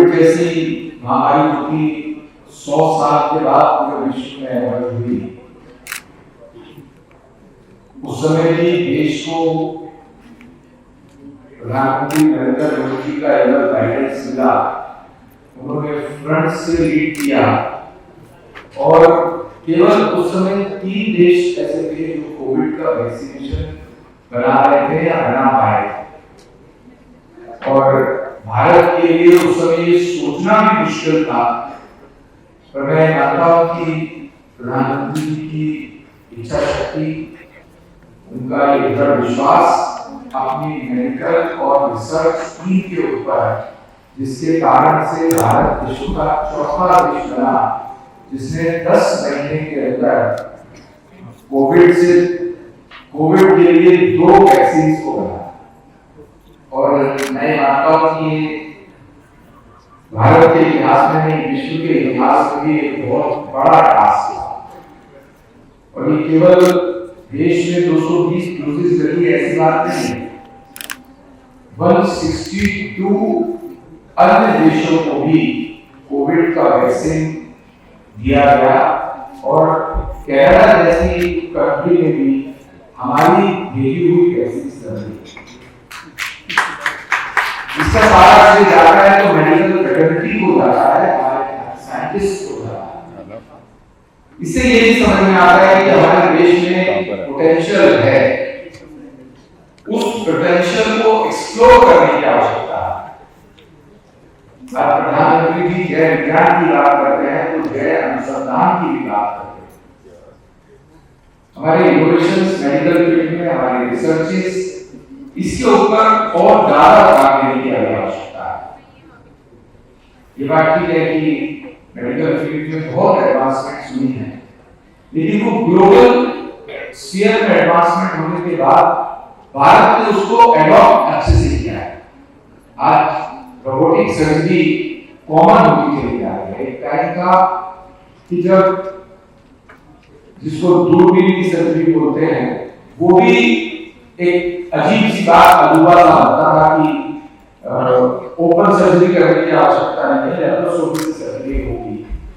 Covid जैसी महामारी की 100 साल के बाद पूरे विश्व में एमर्ज हुई, उस समय भी देश को प्रधानमंत्री नरेंद्र मोदी जी का एवर गाइडेंस मिला। उन्होंने फ्रंट से लीड किया और केवल उस समय 3 देश ऐसे थे जो कोविड का वैक्सीनेशन बना रहे थे या बना पाए। और भारत के लिए उस समय ये सोचना भी मुश्किल था, पर मैं मानता हूं कि प्रधानमंत्री जी की इच्छा शक्ति, उनका ये दृढ़ विश्वास अपनी मेडिकल और रिसर्च टीम के ऊपर, जिसके कारण से भारत विश्व का चौथा देश बना जिसने 10 महीने के अंदर कोविड के लिए 2 वैक्सीन को बनाया। और मैं मानता हूं कि भारत के इतिहास में नहीं, विश्व के इतिहास में भी एक बहुत बड़ा टास्क था। और ये केवल देश में 220 डोजेस लगी ऐसी बात नहीं है, 162 अन्य देशों को भी कोविड का वैक्सीन दिया गया। और कनाडा जैसी कंट्री में भी हमारी भेजी हुई वैक्सीन लगी। इसका सारा श्रेय जाता है तो मेडिकल फैकल्टी को जाता है, हमारे साइंटिस्ट को जाता है। इससे ये भी समझ में आता है कि हमारे देश में पोटेंशियल है, उस पोटेंशियल को एक्सप्लोर करने की आवश्यकता है। प्रधानमंत्री जी जय विज्ञान की बात करते हैं तो जय अनुसंधान की भी बात करते हैं। हमारे इनोवेशंस मेडिकल फील्ड में, हमारे रिसर्चेस, इसके ऊपर और ज्यादा ध्यान देने की आवश्यकता है। ये बात ठीक है कि मेडिकल फील्ड में बहुत एडवांसमेंट्स हुई हैं, लेकिन वो ग्लोबल स्फीयर में एडवांसमेंट होने के बाद भारत ने उसको एडॉप्ट अच्छे से किया है। आज रोबोटिक सर्जरी कॉमन होती चली जा रही है। एक टाइम था कि जब जिसको दूरबीन की सर्जरी बोलते हैं, वो भी एक अजीब सी बात, अधूरा सा लगता था कि ओपन सर्जरी करने की आवश्यकता नहीं है, लेप्रोस्कोपी